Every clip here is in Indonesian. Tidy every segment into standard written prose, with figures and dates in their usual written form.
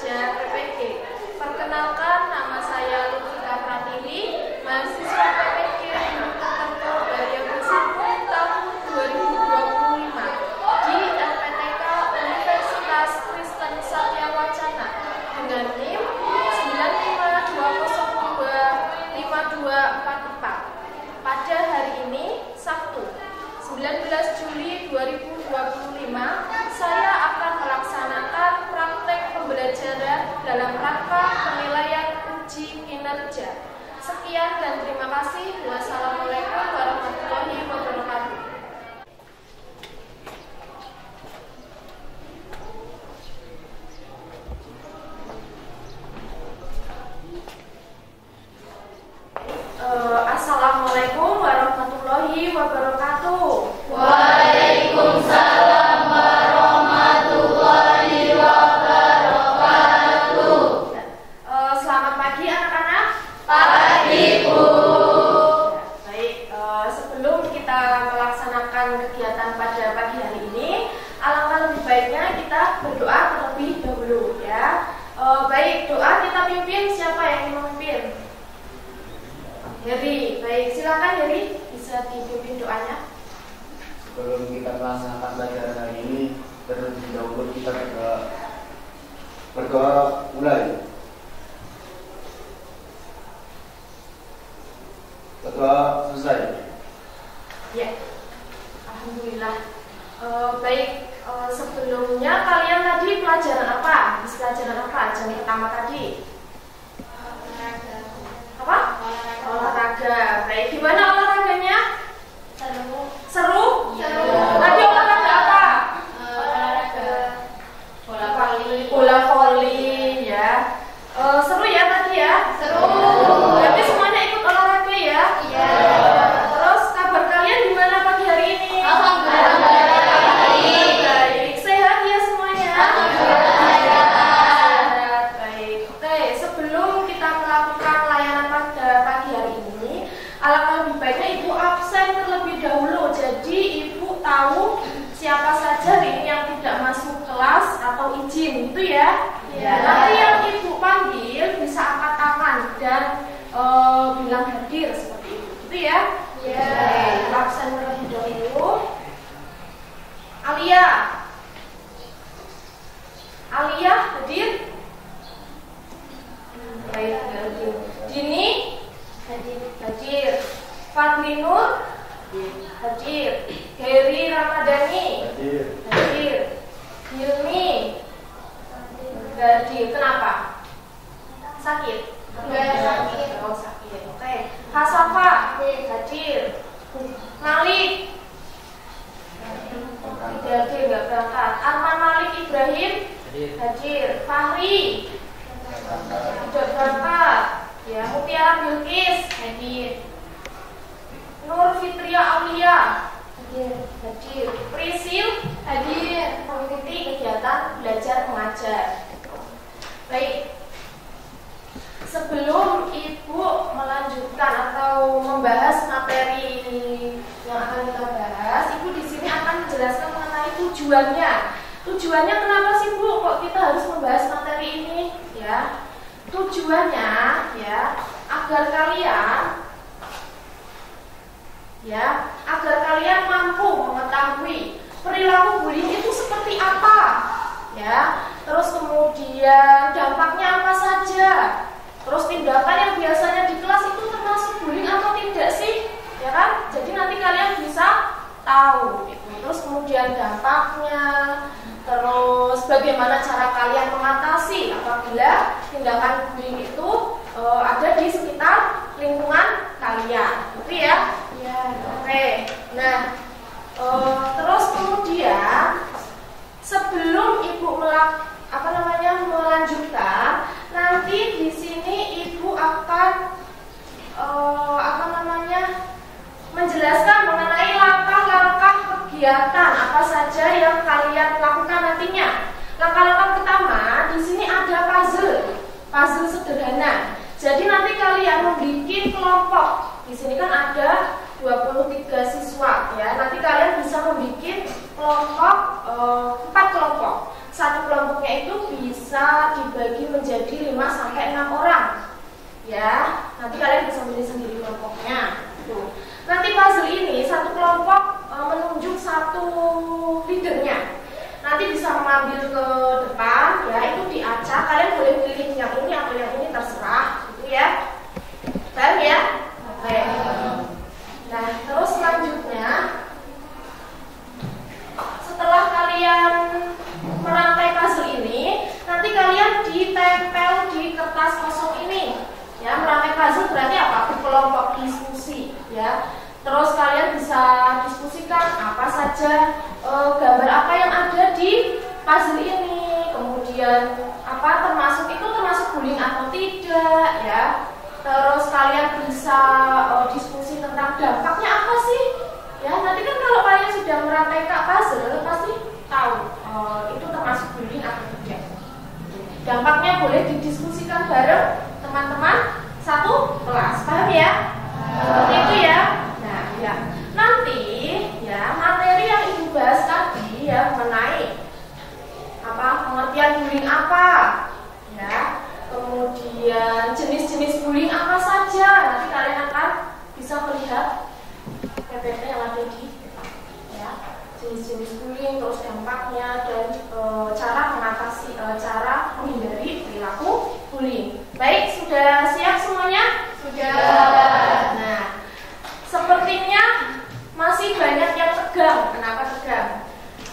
Pembelajar PPG. Perkenalkan, nama saya Lutfika Pratiwi, mahasiswa PPG Tertentu Variabel Sambung tahun 2025 di LPTK Universitas Kristen Satya Wacana dengan NIM 952025244. Pada hari ini, Sabtu, 19 Juli 2025, saya akan melaksanakan praktek pembelajaran dalam rangka penilaian uji kinerja. Sekian dan terima kasih. Wassalamualaikum warahmatullahi wabarakatuh. Assalamualaikum warahmatullahi wabarakatuh. Waalaikumsalam warahmatullahi wabarakatuh. Selamat pagi anak-anak. Pagi, Bu. Baik, sebelum kita melaksanakan kegiatan pada pagi hari ini, alangkah lebih baiknya kita berdoa terlebih dahulu ya. Baik, doa kita pimpin, siapa yang ingin memimpin? Heri, baik, silakan Heri, bisa dipimpin doanya. Sebelum kita melaksanakan pelajaran hari ini, terlebih dahulu kita berdoa mulai. Berdoa selesai. Ya, alhamdulillah. Baik, sebelumnya kalian tadi pelajaran apa? Pelajaran apa? Jam pertama tadi? Apa? Olahraga. Baik, gimana olahraganya? Seru. Seru? Seru. Tadi olahraga apa? Olahraga bola voli. Bola voli ya. Seru ya tadi ya? Seru. Berarti semuanya ikut olahraga ya? Iya. Terus kabar kalian gimana pagi hari ini? Alhamdulillah. Baik. Sehat ya semuanya? Sehat. Baik. Oke, sebelum kita melakukan layanan pada pagi hari ini, alangkah lebih baiknya Ibu absen terlebih dahulu. Jadi Ibu tahu siapa saja hari ini yang tidak masuk kelas atau izin, gitu ya? Iya. Nanti yang Ibu panggil bisa angkat tangan dan bilang hadir seperti itu, gitu ya? Iya. Baik, absen terlebih dahulu. Alia, hadir? Baik, hadir. Dini, hadir. Fadli Nur, hadir. Heri Ramadhani, hadir. Hilmi, hadir. Kenapa? Sakit? Enggak sakit. Oh, sakit. Oke. Hasafa, hadir. Malik, tidak hadir, nggak berangkat. Arman Malik Ibrahim, hadir. Fahri, tidak berangkat. Ya, Mutiara Bilqis, hadir. Nur Fitria Aulia, hadir. Prisil, hadir. Mengikuti kegiatan belajar mengajar. Baik. Sebelum Ibu melanjutkan atau membahas materi yang akan kita bahas, Ibu di sini akan menjelaskan mengenai tujuannya. Tujuannya kenapa sih Bu kok kita harus membahas materi ini? Ya, tujuannya ya agar kalian mampu mengetahui perilaku bullying itu seperti apa, ya. Terus kemudian dampaknya apa saja. Terus tindakan yang biasanya di kelas itu termasuk bullying atau tidak sih? Ya kan? Jadi nanti kalian bisa tahu gitu. Terus kemudian dampaknya, terus bagaimana cara kalian mengatasi apabila tindakan bullying itu ada di sekitar lingkungan kalian. Gitu ya? Iya. Oke. Nah, terus kemudian sebelum Ibu melanjutkan, nanti di sini Ibu akan menjelaskan mengenai langkah-langkah kegiatan apa saja yang kalian lakukan nantinya. Langkah-langkah pertama di sini ada puzzle sederhana. Jadi nanti kalian membuat kelompok. Di sini kan ada 23 siswa ya. Nanti kalian bisa membuat kelompok 4 kelompok. satu kelompoknya itu bisa dibagi menjadi 5 sampai 6 orang. Ya, nanti kalian bisa milih sendiri kelompoknya. Tuh. Nanti puzzle ini satu kelompok menunjuk satu leadernya. Nanti bisa mengambil ke depan, ya itu diacak. Kalian boleh pilih yang ini atau yang ini terserah, gitu ya. Paham ya? Oke. Nah, terus selanjutnya, setelah kalian merangkai puzzle ini, nanti kalian ditempel di kertas kosong ini. Ya, merangkai puzzle berarti apa? Kelompok diskusi, ya. Terus kalian bisa diskusikan apa saja, gambar apa yang ada di puzzle ini, kemudian apa termasuk bullying atau tidak, ya. Terus kalian bisa diskusi tentang dampaknya apa sih, ya. Nanti kan kalau kalian sudah merangkai puzzle pasti tahu itu termasuk bullying atau tidak. Dampaknya boleh didiskusikan bareng teman-teman satu kelas, paham ya? Seperti itu ya. Nah, ya. Nanti ya materi yang ibu bahas tadi ya mengenai apa pengertian bullying apa, ya. Kemudian jenis-jenis bullying apa saja. Nanti kalian akan bisa melihat PPT yang ada di ya jenis-jenis bullying, terus dampaknya dan cara mengatasi, cara menghindari perilaku bullying. Baik, sudah siap semuanya? Sudah. Nah, sepertinya masih banyak yang tegang. Kenapa tegang?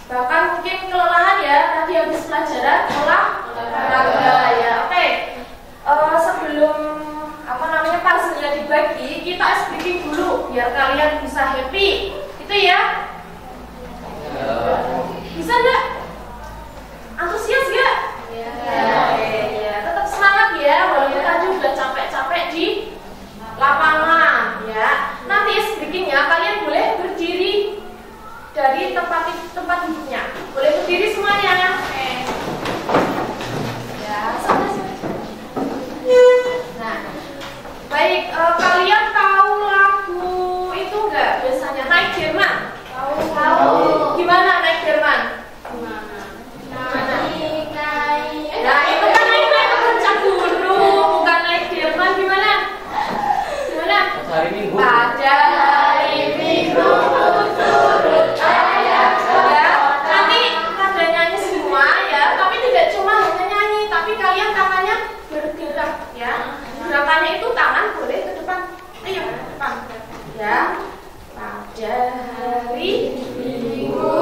Bahkan mungkin kelelahan ya, tadi habis pelajaran olahraga ya. Oke. Sebelum puzzle-nya dibagi, kita speaking dulu biar kalian bisa happy. Itu ya? Bisa enggak? Antusias enggak? Ya, tetap semangat ya, walaupun tadi udah capek-capek di lapangan ya. Nanti speakingnya kalian boleh berdiri dari tempat duduknya. Boleh berdiri semuanya. Ya, sampai. Nah, baik, kalian tahu lagu itu enggak biasanya Naik Jerman? Tahu. Gimana Naik Jerman? Gimana? Nah, itu kan naik ke puncak gunung, bukan naik Jerman. Gimana? Hari Minggu. Pada hari Minggu turut ayah ya. Nanti pada nyanyi semua ya, tapi tidak cuma hanya nyanyi, tapi kalian tangannya bergerak ya. Gerakannya itu tangan boleh ke depan. Ayo ke depan. Ya. Pada hari Minggu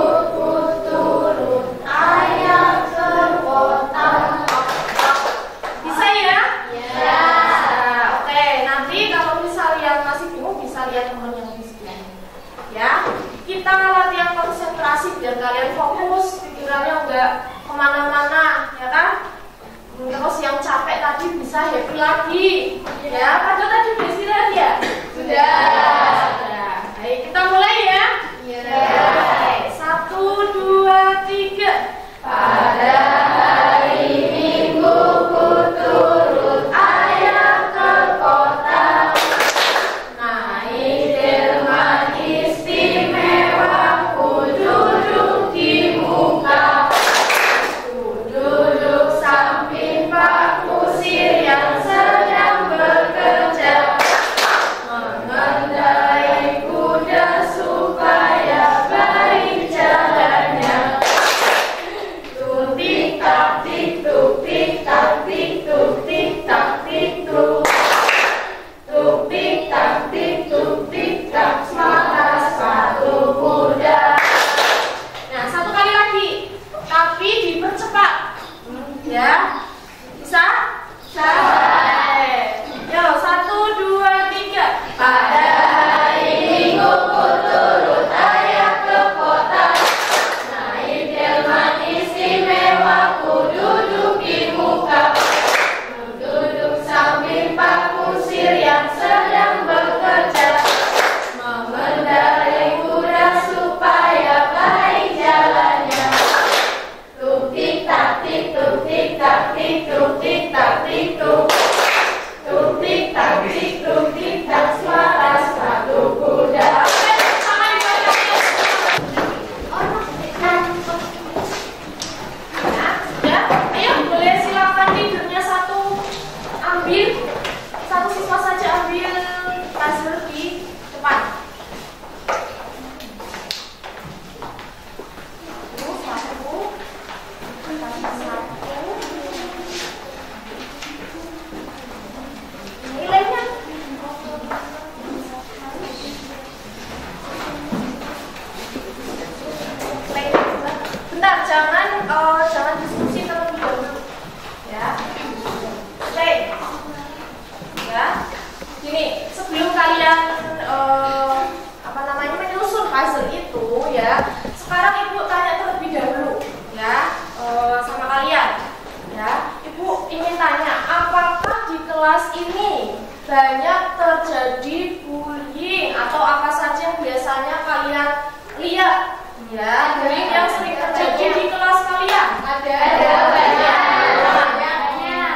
turut ayah ke kota. Bisa ya? Ya. Oke, nanti kalau misalnya masih bingung bisa lihat teman yang di sebelah. Ya. Kita latihan konsentrasi biar kalian fokus, pikirannya enggak kemana-mana, ya kan? Terus yang capek tadi bisa happy lagi. Ya, padahal tadi udah istirahat ya? Sudah. Baik, kita mulai ya. Iya. 1, 2, 3. Pada hari Minggu ku turut ayah ke kota, naik delman istimewa, ku duduk di muka, ku duduk samping Pak Kusir yang sedang bekerja, mengendarai kuda supaya baik jalannya. Tuk tik tak tik tuk tik tak tik tuk tik tak tik tuk. Tuk tik tak tik tuk tik tak, semangat sepatu kuda. Nah, satu kali lagi, tapi dipercepat. Ya, bisa? Bisa. Yo, 1, 2, 3. Pada hari Minggu ku turut ayah ke kota, naik delman istimewa, ku duduk di muka, ku duduk samping Pak Kusir yang sedang bekerja, mengendarai kuda supaya baik jalannya. Tuk tik tak tik tuk tik tak tik tuk tik tak tik tuk. Tuk tik tak tik tuk tik tak, suara Nilainya bentar, jangan diskusi terlebih dahulu, ya. Oke, ya. Gini, sebelum kalian menyusun puzzle itu, ya. Sekarang Ibu tanya terlebih dahulu, ya, sama kalian, ya. Ibu ingin tanya, apakah di kelas ini banyak terjadi bullying atau apa saja yang biasanya kalian lihat? Ya, bullying yang sering terjadi di kelas kalian. Ada.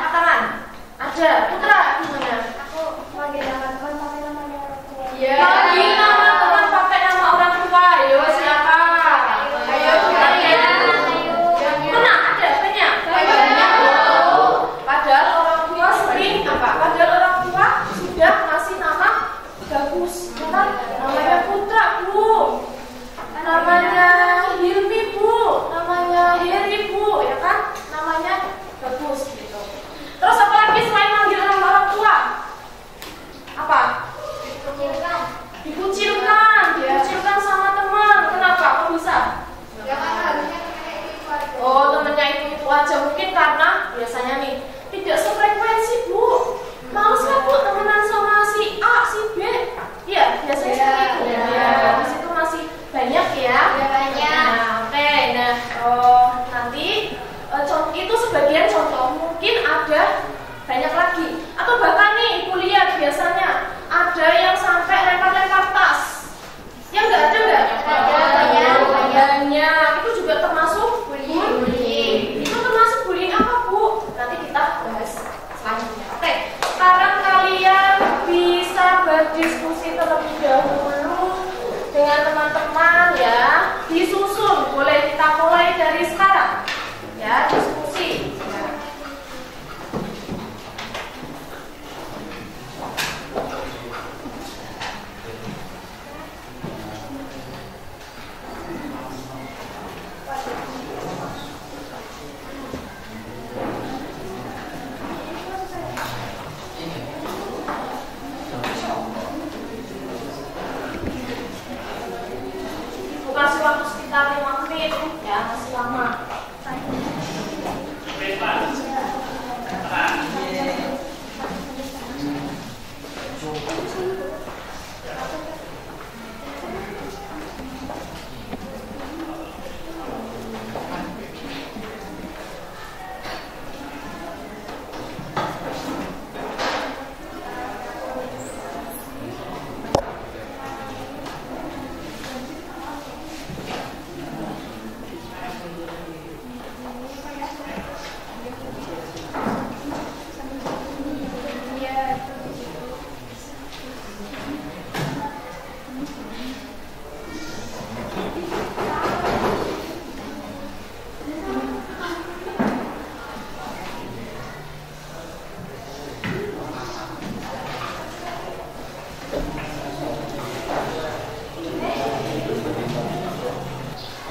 Tangan. Ada. Putra gimana? Aku manggil nama teman pakai namanya orang tua. Ya. Manggil nama teman pakai nama orang tua. Ayo siapa? Ayo. Mana? Ada banyak. Padahal orang tua sering apa? Padahal orang tua sudah ngasih nama bagus, ya kan? Namanya Putra, Bu. Namanya Hilmi, Bu. Namanya Heri, Bu, ya kan? Namanya bagus gitu. Terus apa lagi selain manggil nama orang tua? Apa? Dikucilkan sama teman. Kenapa? Kok bisa? Ya kan harusnya kayak itu aja. Oh, temennya itu aja. Mungkin karena biasanya nih tidak sefrekuensi, Bu. Males nggak, Bu, temenan sama si A, si B? Iya, biasanya seperti itu. Iya. Ya, di situ masih banyak ya. Iya, banyak. Nah, oke. Nah, nanti itu sebagian contoh. Mungkin ada banyak lagi. Atau bahkan nih, Ibu lihat biasanya ada yang sampai lempar-lempar tas. Ya nggak ada nggak? Banyak. Itu juga termasuk bullying. Itu termasuk bullying apa, Bu? Nanti kita bahas selanjutnya. Oke, sekarang kalian bisa berdiskusi terlebih dahulu dengan teman-teman, ya. Disusun, boleh kita mulai dari sekarang, ya. Diskusi, ya. Kasih waktu sekitar 5 menit, ya, masih lama.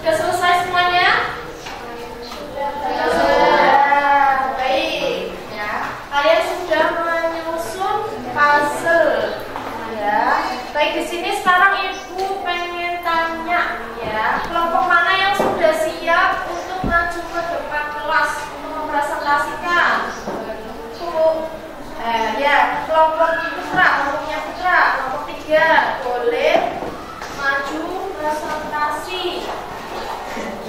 Sudah selesai semuanya? Sudah. Baik, ya. Kalian sudah menyusun puzzle, ya. Baik, di sini sekarang Ibu pengen tanya, ya. Kelompok mana yang sudah siap untuk maju ke depan kelas untuk mempresentasikan? Ya, kelompok Putra, kelompoknya Putra, kelompok 3 boleh maju presentasi.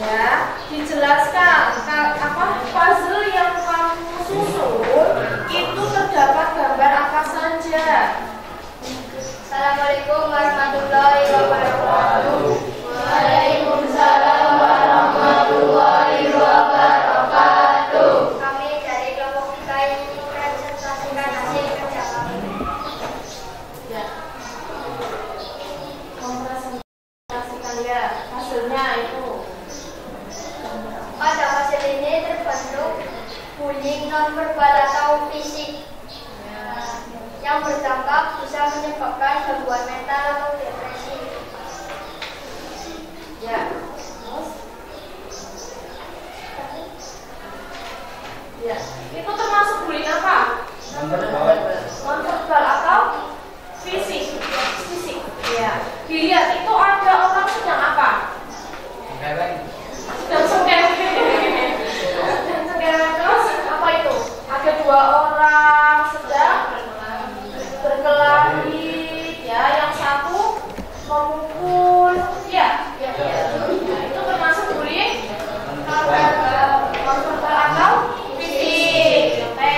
Ya, dijelaskan apa puzzle yang kamu susun itu terdapat gambar apa saja. Assalamualaikum warahmatullahi wabarakatuh. Waalaikumsalam warahmatullahi wabarakatuh. Kami dari kelompok kita ini mempresentasikan hasil kerja kami. Ya. Mempresentasikan, ya, hasilnya itu. Pada hasil ini terbentuk bullying non-verbal atau fisik yang berdampak bisa menyebabkan gangguan mental atau depresi. Ya. Terus Ya, itu termasuk bullying apa? Non-verbal atau fisik? Fisik. Ya. Dilihat itu ada orang sedang apa? Sedang sengkeweng. Sedang sengkeweng. Terus apa itu? Ada dua orang sedang berkelahi. Ya, yang satu memukul. Ya. Nah, itu termasuk bullying non-verbal atau fisik. Oke.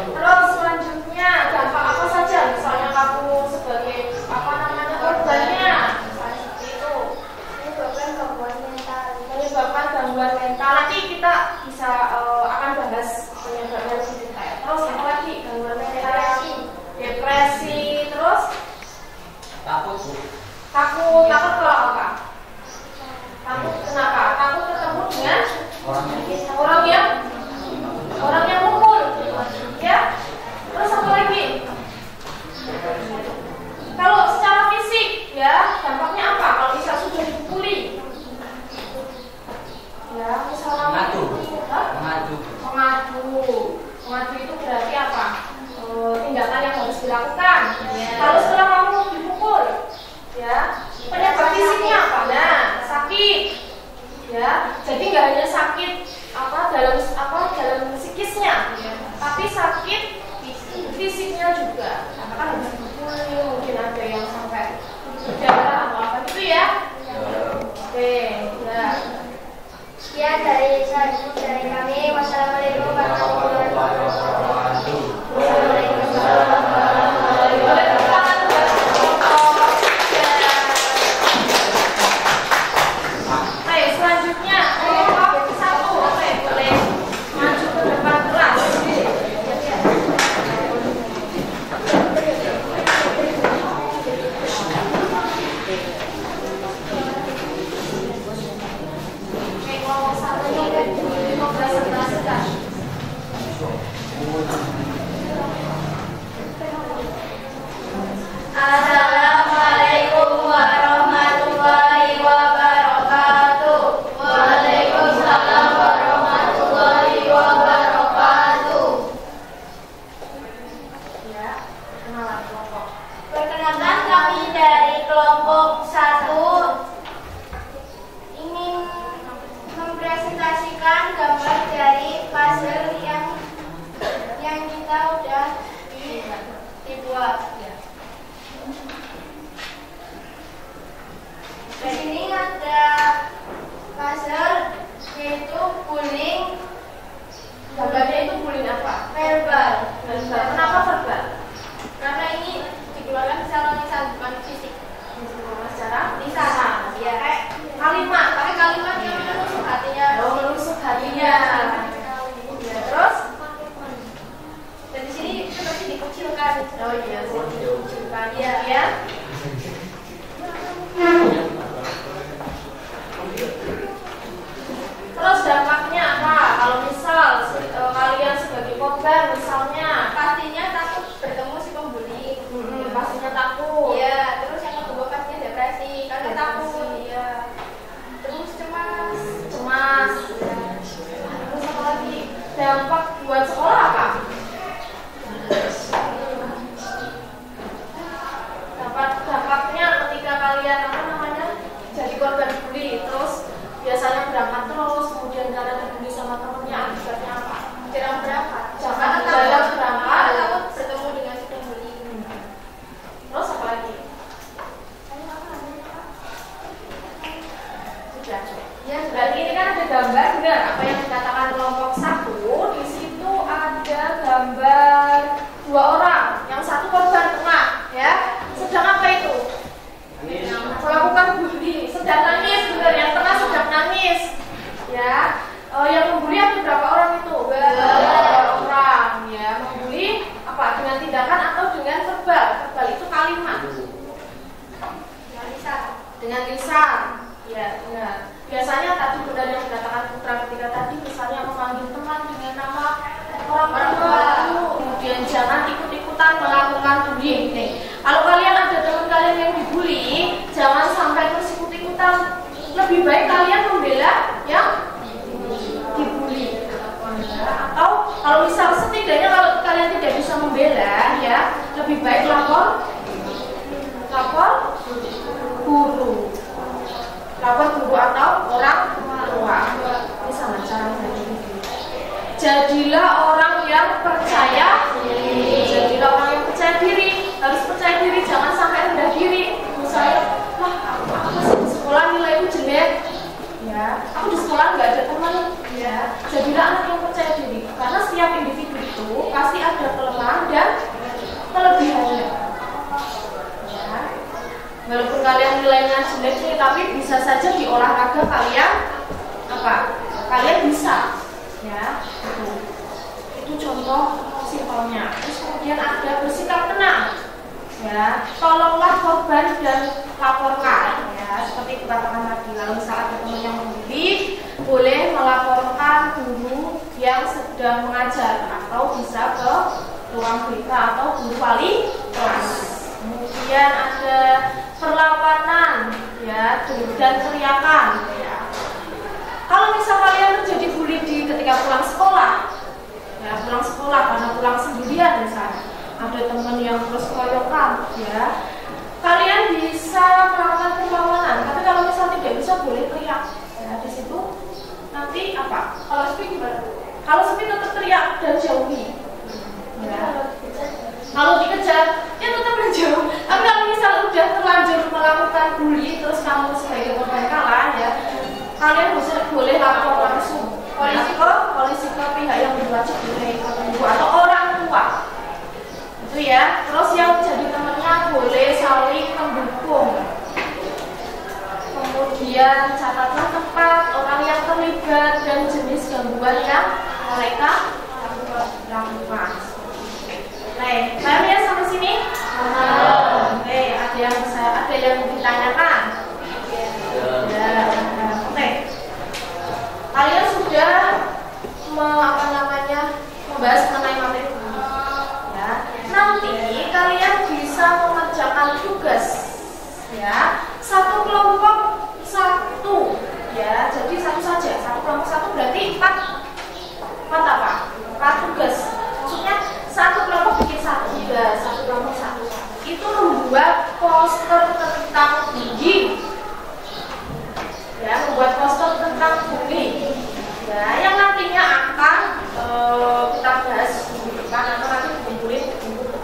Terus selanjutnya dampak apa saja? Misalnya kamu sebagai apa namanya korbannya, misalnya seperti itu. Menyebabkan gangguan mental. Menyebabkan gangguan mental. Nanti kita bisa akan bahas penyebabnya lebih detail. Terus apa lagi? Gangguan mental. Depresi. Terus Takut. takut kalau apa? Takut kenapa? Takut ketemu dengan orang yang mukul, ya. Terus apa lagi? Kalau secara fisik, ya, dampaknya apa? Kalau bisa sudah dipukuli, ya, misalnya mengadu itu berarti apa? Tindakan yang harus dilakukan. Kalau setelah kamu dipukul, ya, penyebab fisiknya apa? Nah, sakit, ya. Jadi nggak hanya sakit dalam psikisnya, tapi sakit fisiknya juga. Karena kan habis dipukuli, mungkin ada yang sampai berdarah atau apa gitu ya. Oke, ya. Sekian dari kami. Wassalamualaikum warahmatullahi wabarakatuh. Ayo selanjutnya kelompok 1. Oke, boleh maju ke depan kelas. Oke, kelompok 1 ini 15-11 kan? Assalamualaikum warahmatullahi wabarakatuh. Waalaikumsalam warahmatullahi wabarakatuh. Ya, kenalan kelompok. Perkenalkan, kami dari kelompok 1 ingin mempresentasikan gambar dari puzzle yang kita udah dibuat. Di sini ada puzzle yaitu bullying Gambarnya itu bullying apa? verbal. Kenapa verbal? Karena ini dikeluarkan secara lisan bukan fisik. Secara Lisan. ya. Kayak Kalimat. pakai kalimat yang menusuk hatinya. Menusuk hatinya. Ya, terus? Dan di sini itu pasti dikucilkan. Oh iya, Dikucilkan. Ya. ya. Terus dampaknya apa? Kalau misal kalian sebagai korban misalnya Pastinya takut bertemu si pembuli. pastinya takut. Iya. Terus yang kedua pastinya depresi karena takut. Iya. Terus cemas. Cemas. Terus apa lagi? Dampak buat sekolah apa? Dampaknya ketika kalian jadi korban bully, terus biasanya berangkat terus, kemudian kalian dibully sama temennya, akibatnya apa? Jarang berangkat. Jarang Karena berangkat. takut bertemu dengan si pembuli. Terus apa lagi? Sudah. Ya, berarti ini kan ada gambar, benar? Apa yang dikatakan kelompok 1 di situ ada Kalau misal setidaknya kalau kalian tidak bisa membela, ya lebih baik lapor guru atau orang tua. Ini sama caranya. Jadilah orang yang percaya diri. Jadilah orang yang percaya diri. Harus percaya diri, jangan sampai rendah diri. Misalnya, wah aku masih di sekolah nilaiku jelek, ya aku di sekolah nggak ada teman, ya. Jadilah anak yang percaya diri. Karena setiap individu itu pasti ada kelemahan dan kelebihannya. Ya. Walaupun kalian nilainya jelek nih, tapi bisa saja di olahraga kalian kalian bisa, ya. Itu contoh simpelnya. Terus kemudian ada bersikap tenang, ya. Tolonglah korban dan laporkan, ya. Seperti katakan tadi, lalu saat ada teman yang membuli, boleh melaporkan guru yang sedang mengajar atau bisa ke ruang BK atau guru wali kelas. Kemudian ada perlawanan, ya, dan teriakan, ya. Kalau misal kalian terjadi bully ketika pulang sekolah, ya pulang sekolah karena pulang sendirian misalnya, ada teman yang terus koyokan, ya, kalian bisa melakukan perlawanan. Tapi kalau misal tidak bisa, boleh teriak, ya. Di situ nanti apa? Kalau sepi gimana? Kalau sepi tetap teriak dan jauhi, ya. Kalau dikejar, ya tetap menjauh. Tapi kalau misal udah terlanjur melakukan bully, terus kamu sebagai korban kalah, ya, kalian boleh lapor langsung polisi ke pihak yang berwajib, ke guru atau orang tua. Itu ya. Terus yang jadi temannya boleh saling mendukung. Kemudian catatlah tempat orang yang terlibat dan jenis gangguan yang mereka lakukan. Baik, paham ya sampai sini? Oke, ada yang ditanyakan? Ya. Oke. Kalian sudah membahas mengenai materi ini, ya. Nanti kalian bisa mengerjakan tugas, ya. Satu kelompok satu, ya. Jadi satu saja, satu kelompok satu berarti empat tugas. Maksudnya satu kelompok bikin satu tugas, satu kelompok satu. Itu membuat poster tentang bullying, ya, membuat poster tentang bullying, ya, yang nantinya akan kita bahas di depan atau nanti dikumpulin di buku,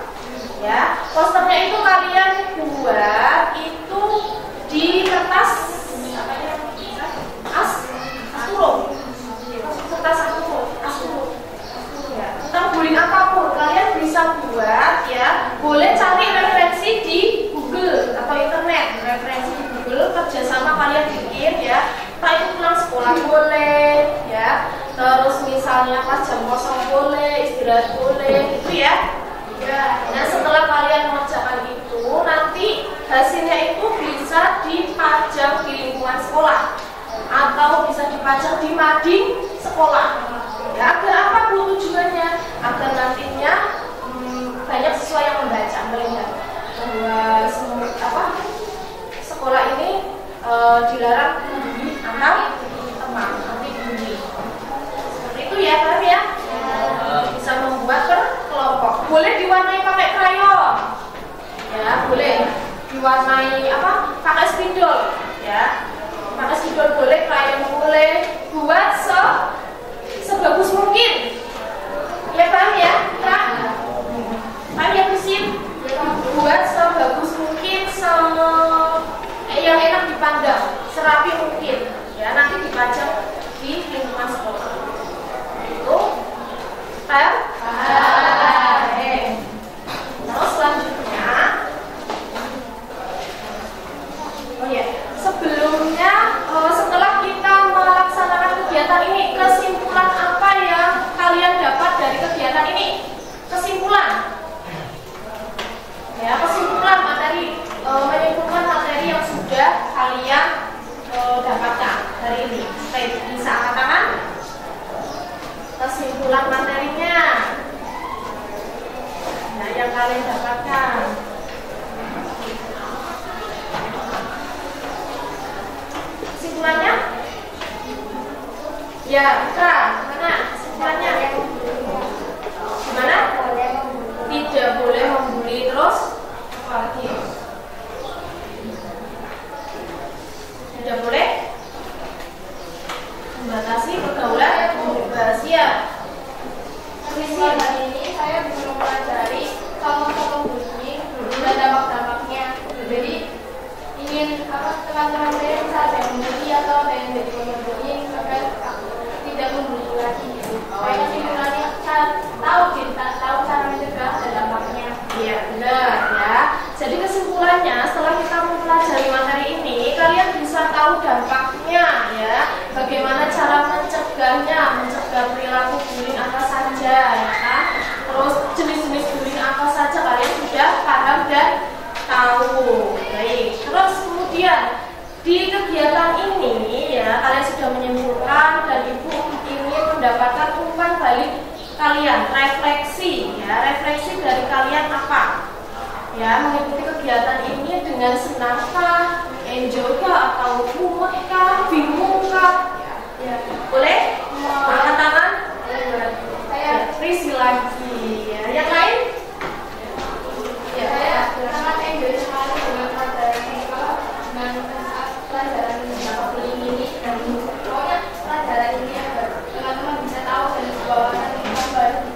ya. Posternya itu kalian buat itu di kertas asturo, ya. Tentang bullying apapun kalian bisa buat, ya. Boleh cari referensi di Google atau internet, referensi di Google, kerjasama kalian bikin, ya. Entah itu pulang sekolah boleh, ya. Terus misalnya pas jam kosong boleh, istirahat boleh, gitu ya. Nah, setelah kalian mengerjakan itu, nanti hasilnya itu bisa dipajang di lingkungan sekolah atau bisa dipajang di mading sekolah. Ya, agar apa bu tujuannya? Agar nantinya banyak siswa yang membaca, melihat bahwa sekolah ini dilarang bully antar teman, nanti bully. Seperti itu ya, paham ya? Bisa membuat berkelompok. Boleh diwarnai pakai krayon, ya. Boleh diwarnai pakai spidol, ya. Pakai spidol boleh, krayon boleh. Buat sebagus mungkin, ya, paham ya? Paham ya, Kusin? Buat sebagus mungkin, yang enak dipandang, serapi mungkin, ya. Nanti dipajang di lingkungan sekolah. Itu paham? Terus selanjutnya, sebelumnya setelah kita melaksanakan kegiatan ini, kesimpulan apa yang kalian dapat dari kegiatan ini? Kesimpulan, ya, kesimpulan materi, menyimpulkan materi yang sudah kalian dapatkan hari ini. Bisa katakan kesimpulan materinya, nah, yang kalian dapatkan. Kesimpulannya, ya, Ika, mana kesimpulannya? bullying apa saja, ya kan? Terus jenis-jenis bullying apa saja kalian sudah paham dan tahu. Baik. Terus kemudian di kegiatan ini ya kalian sudah menyimpulkan dan ibu ingin mendapatkan umpan balik kalian, refleksi ya, refleksi dari kalian apa? Ya, mengikuti kegiatan ini dengan senangkah, enjoy kah, atau mumet kah, bingung kah? Ya, boleh? Angkat tangan? Saya risi lagi. Ya. Yang lain? Ya, saya sangat enjoy sekali dengan pelajaran ini, dengan pelajaran bullying ini, dan pokoknya pelajaran ini agar teman-teman bisa tahu dan wawasan yang baru.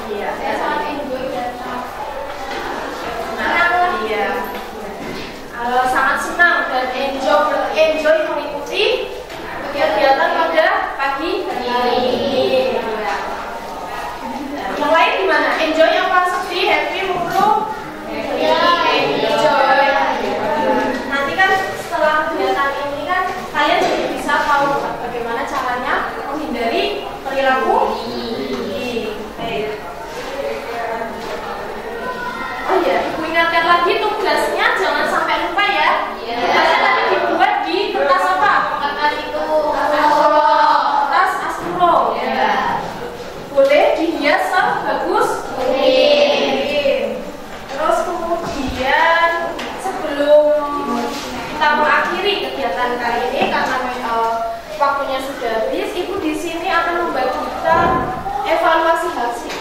Iya, Saya sangat enjoy dan sangat iya. Sangat senang dan enjoy mengikuti kegiatan pada pagi ini. Yang lain gimana? Enjoy apa? Sedih, happy, murung? Enjoy. Nanti kan setelah kegiatan ini kan kalian jadi bisa tahu bagaimana caranya menghindari perilaku bullying. Oh iya, ibu ingatkan lagi tugasnya jangan sampai lupa ya. Tugasnya tadi dibuat di kertas apa? Kertas itu Kertas astro. Ya. Boleh dihias sebagus mungkin. Terus kemudian sebelum kita mengakhiri kegiatan kali ini karena waktunya sudah habis, ibu di sini akan membagikan evaluasi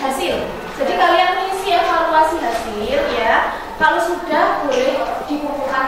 hasil. Jadi kalian mengisi evaluasi hasil ya. Kalau sudah boleh dikumpulkan